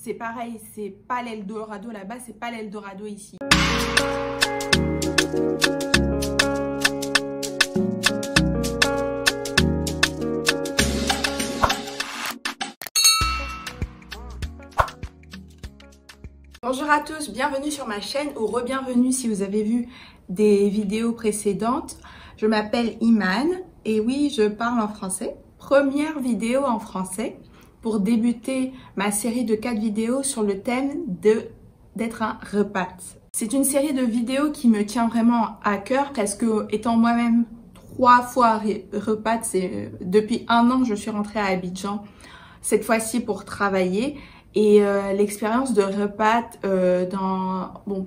c'est pareil, c'est pas l'Eldorado là-bas, c'est pas l'Eldorado ici. Bonjour à tous, bienvenue sur ma chaîne ou re-bienvenue si vous avez vu des vidéos précédentes. Je m'appelle Iman et oui, je parle en français. Première vidéo en français pour débuter ma série de 4 vidéos sur le thème d'être un repat. C'est une série de vidéos qui me tient vraiment à cœur parce que étant moi-même 3 fois repat, depuis 1 an je suis rentrée à Abidjan, cette fois-ci pour travailler. Et l'expérience de repat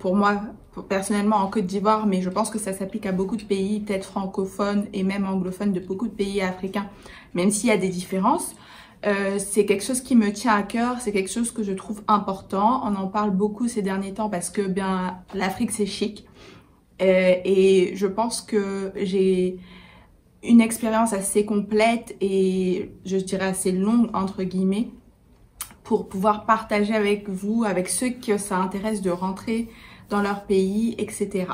pour moi, personnellement en Côte d'Ivoire, mais je pense que ça s'applique à beaucoup de pays, peut-être francophones et même anglophones de beaucoup de pays africains, même s'il y a des différences. C'est quelque chose qui me tient à cœur, c'est quelque chose que je trouve important. On en parle beaucoup ces derniers temps parce que bien l'Afrique c'est chic. Et je pense que j'ai une expérience assez complète et je dirais assez longue entre guillemets, pour pouvoir partager avec vous, avec ceux que ça intéresse de rentrer dans leur pays, etc.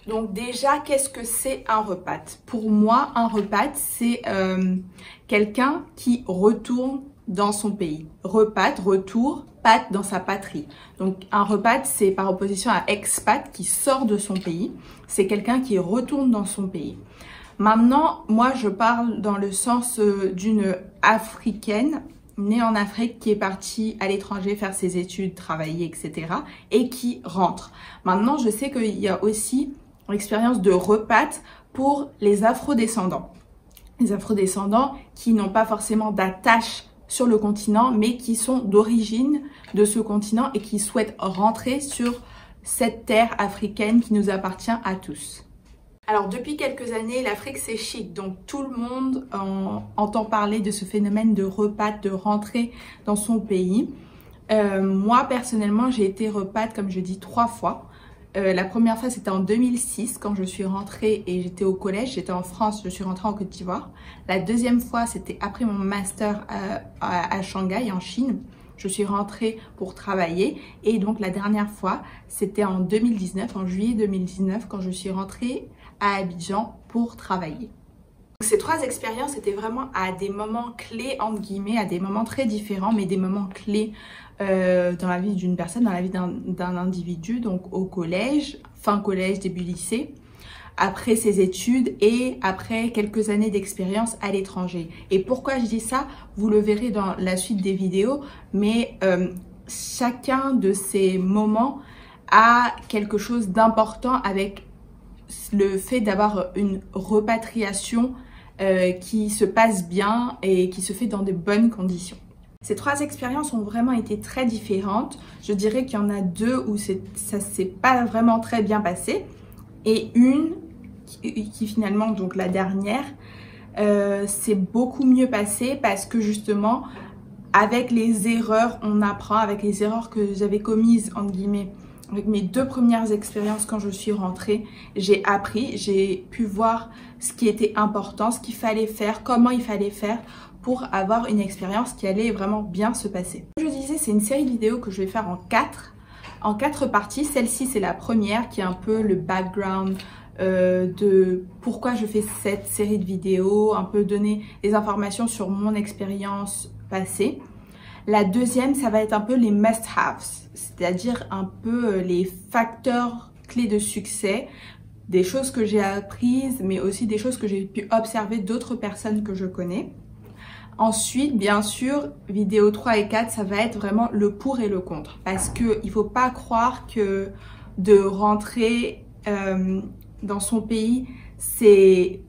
Donc déjà, qu'est-ce que c'est un repat? Pour moi, un repat, c'est quelqu'un qui retourne dans son pays. Repat, retour, pat dans sa patrie. Donc un repat, c'est par opposition à expat qui sort de son pays. C'est quelqu'un qui retourne dans son pays. Maintenant, moi, je parle dans le sens d'une Africaine née en Afrique, qui est partie à l'étranger faire ses études, travailler, etc. et qui rentre. Maintenant, je sais qu'il y a aussi l'expérience de repat pour les afrodescendants. Les afrodescendants qui n'ont pas forcément d'attache sur le continent, mais qui sont d'origine de ce continent et qui souhaitent rentrer sur cette terre africaine qui nous appartient à tous. Alors depuis quelques années, l'Afrique c'est chic, donc tout le monde entend parler de ce phénomène de repat, de rentrer dans son pays. Moi personnellement, j'ai été repat, comme je dis, 3 fois. La première fois c'était en 2006 quand je suis rentrée et j'étais au collège, j'étais en France, je suis rentrée en Côte d'Ivoire. La deuxième fois c'était après mon master à Shanghai en Chine. Je suis rentrée pour travailler et donc la dernière fois c'était en 2019, en juillet 2019 quand je suis rentrée à Abidjan pour travailler. Ces 3 expériences étaient vraiment à des moments clés entre guillemets, à des moments très différents mais des moments clés dans la vie d'une personne, dans la vie d'un individu, donc au collège, fin collège, début lycée, après ses études et après quelques années d'expérience à l'étranger. Et pourquoi je dis ça, vous le verrez dans la suite des vidéos, mais chacun de ces moments a quelque chose d'important avec le fait d'avoir une repatriation qui se passe bien et qui se fait dans de bonnes conditions. Ces 3 expériences ont vraiment été très différentes. Je dirais qu'il y en a 2 où ça s'est pas vraiment très bien passé et une qui finalement, donc la dernière, s'est beaucoup mieux passée parce que justement avec les erreurs on apprend, avec les erreurs que j'avais commises entre guillemets avec mes 2 premières expériences quand je suis rentrée, j'ai appris, j'ai pu voir ce qui était important, ce qu'il fallait faire, comment il fallait faire pour avoir une expérience qui allait vraiment bien se passer. Comme je disais, c'est une série de vidéos que je vais faire en 4 parties. Celle-ci, c'est la première qui est un peu le background de pourquoi je fais cette série de vidéos, un peu donner des informations sur mon expérience passée. La deuxième, ça va être un peu les must-haves, c'est-à-dire un peu les facteurs clés de succès, des choses que j'ai apprises, mais aussi des choses que j'ai pu observer d'autres personnes que je connais. Ensuite, bien sûr, vidéo 3 et 4, ça va être vraiment le pour et le contre. Parce qu'il ne faut pas croire que de rentrer dans son pays, c'est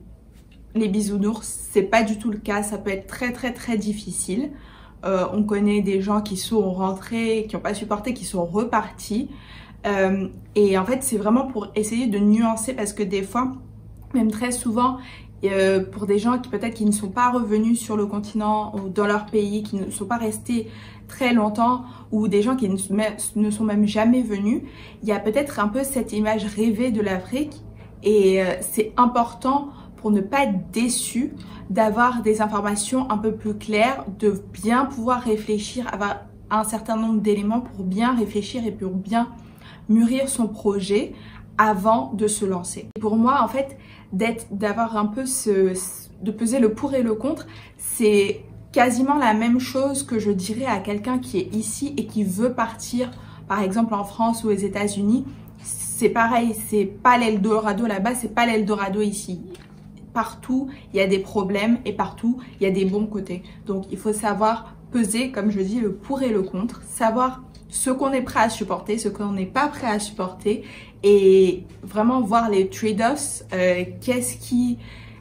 les bisounours. C'est pas du tout le cas, ça peut être très très très difficile. On connaît des gens qui sont rentrés, qui n'ont pas supporté, qui sont repartis. Et en fait, c'est vraiment pour essayer de nuancer parce que des fois, même très souvent, pour des gens qui peut-être qui ne sont pas revenus sur le continent ou dans leur pays, qui ne sont pas restés très longtemps ou des gens qui ne sont même jamais venus, il y a peut-être un peu cette image rêvée de l'Afrique et c'est important pour ne pas être déçu d'avoir des informations un peu plus claires, de bien pouvoir réfléchir, avoir un certain nombre d'éléments pour bien réfléchir et pour bien mûrir son projet avant de se lancer. Pour moi, en fait, d'avoir un peu de peser le pour et le contre, c'est quasiment la même chose que je dirais à quelqu'un qui est ici et qui veut partir, par exemple en France ou aux États-Unis. C'est pareil, c'est pas l'Eldorado là-bas, c'est pas l'Eldorado ici. Partout, il y a des problèmes et partout, il y a des bons côtés. Donc, il faut savoir peser, comme je dis, le pour et le contre, savoir ce qu'on est prêt à supporter, ce qu'on n'est pas prêt à supporter et vraiment voir les trade-offs, qu'est-ce qui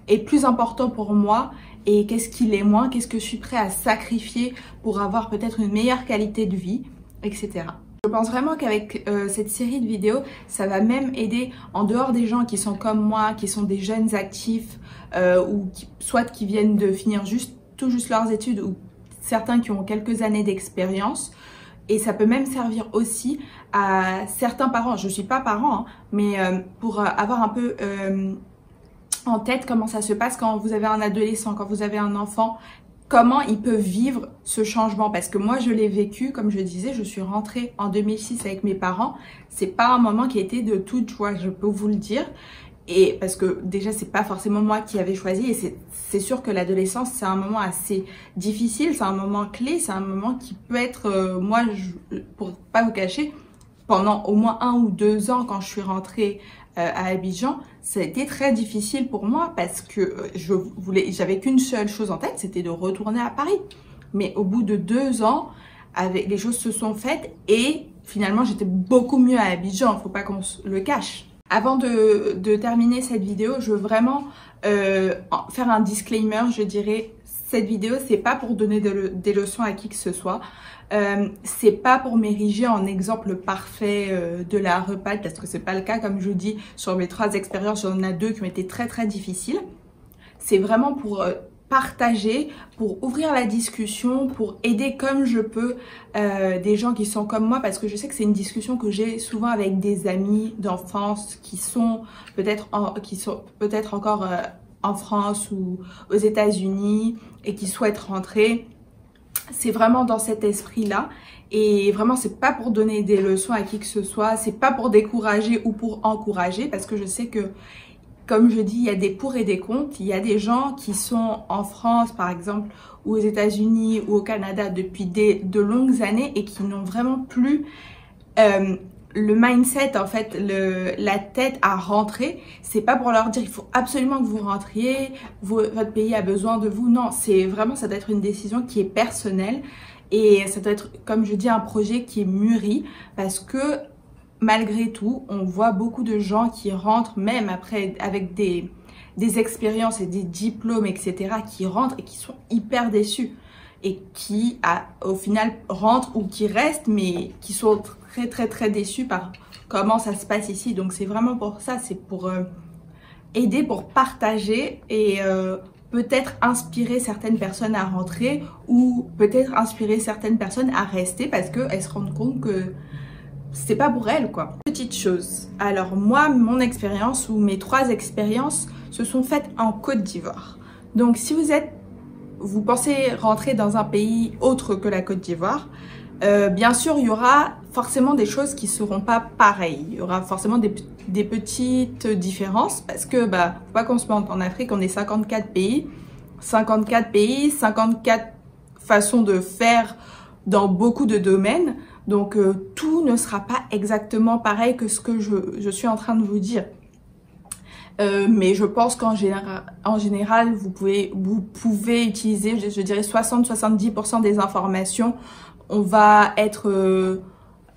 est plus important pour moi et qu'est-ce qui l'est moins, qu'est-ce que je suis prêt à sacrifier pour avoir peut-être une meilleure qualité de vie, etc. Je pense vraiment qu'avec cette série de vidéos, ça va même aider en dehors des gens qui sont comme moi, qui sont des jeunes actifs ou soit qui viennent de finir tout juste leurs études ou certains qui ont quelques années d'expérience. Et ça peut même servir aussi à certains parents. Je ne suis pas parent, hein, mais pour avoir un peu en tête comment ça se passe quand vous avez un adolescent, quand vous avez un enfant, comment il peut vivre ce changement. Parce que moi, je l'ai vécu, comme je disais, je suis rentrée en 2006 avec mes parents. C'est pas un moment qui a été de toute joie, je peux vous le dire. Et parce que déjà, c'est pas forcément moi qui avais choisi et c'est sûr que l'adolescence, c'est un moment assez difficile, c'est un moment clé, c'est un moment qui peut être, moi, pour pas vous cacher, pendant au moins 1 ou 2 ans quand je suis rentrée à Abidjan, ça a été très difficile pour moi parce que j'avais qu'une seule chose en tête, c'était de retourner à Paris. Mais au bout de 2 ans, les choses se sont faites et finalement, j'étais beaucoup mieux à Abidjan, faut pas qu'on le cache. Avant de terminer cette vidéo, je veux vraiment faire un disclaimer, je dirais. Cette vidéo, c'est pas pour donner des leçons à qui que ce soit. C'est pas pour m'ériger en exemple parfait de la repat, parce que c'est pas le cas. Comme je vous dis, sur mes 3 expériences, j'en ai 2 qui ont été très très difficiles. C'est vraiment pour partager, pour ouvrir la discussion, pour aider comme je peux des gens qui sont comme moi, parce que je sais que c'est une discussion que j'ai souvent avec des amis d'enfance qui sont peut-être encore en France ou aux États-Unis et qui souhaitent rentrer. C'est vraiment dans cet esprit-là. Et vraiment, c'est pas pour donner des leçons à qui que ce soit, c'est pas pour décourager ou pour encourager, parce que je sais que, comme je dis, il y a des pour et des contre. Il y a des gens qui sont en France, par exemple, ou aux États-Unis ou au Canada depuis de longues années et qui n'ont vraiment plus le mindset, en fait, la tête à rentrer. C'est pas pour leur dire il faut absolument que vous rentriez, votre pays a besoin de vous. Non, c'est vraiment, ça doit être une décision qui est personnelle et ça doit être, comme je dis, un projet qui est mûri parce que malgré tout, on voit beaucoup de gens qui rentrent, même après, avec des expériences et des diplômes, etc., qui rentrent et qui sont hyper déçus. Et qui, au final, rentrent ou qui restent, mais qui sont très, très, très déçus par comment ça se passe ici. Donc, c'est vraiment pour ça, c'est pour aider, pour partager et peut-être inspirer certaines personnes à rentrer ou peut-être inspirer certaines personnes à rester parce qu'elles se rendent compte que c'est pas pour elle, quoi. Petite chose. Alors moi, mon expérience ou mes 3 expériences se sont faites en Côte d'Ivoire. Donc si vous pensez rentrer dans un pays autre que la Côte d'Ivoire, bien sûr, il y aura forcément des choses qui seront pas pareilles. Il y aura forcément des petites différences parce que, faut pas qu'on se mente, en Afrique, on est 54 pays. 54 pays, 54 façons de faire dans beaucoup de domaines. Donc, tout ne sera pas exactement pareil que ce que je suis en train de vous dire. Mais je pense qu'en général, vous pouvez utiliser, je dirais 60-70% des informations. On va être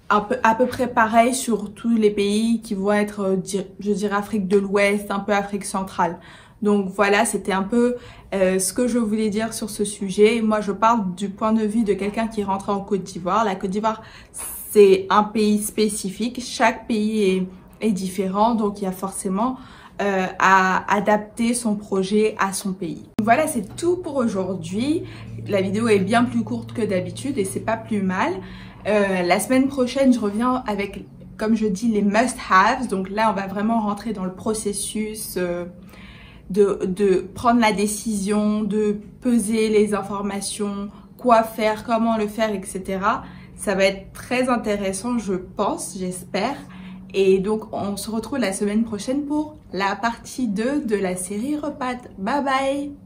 à peu près pareil sur tous les pays qui vont être, je dirais, Afrique de l'Ouest, un peu Afrique centrale. Donc voilà, c'était un peu ce que je voulais dire sur ce sujet. Moi, je parle du point de vue de quelqu'un qui rentre en Côte d'Ivoire. La Côte d'Ivoire, c'est un pays spécifique. Chaque pays est différent, donc il y a forcément à adapter son projet à son pays. Voilà, c'est tout pour aujourd'hui. La vidéo est bien plus courte que d'habitude et c'est pas plus mal. La semaine prochaine, je reviens avec, comme je dis, les must-haves. Donc là, on va vraiment rentrer dans le processus de prendre la décision, de peser les informations, quoi faire, comment le faire, etc. Ça va être très intéressant, je pense, j'espère. Et donc, on se retrouve la semaine prochaine pour la partie 2 de la série Repâte. Bye bye!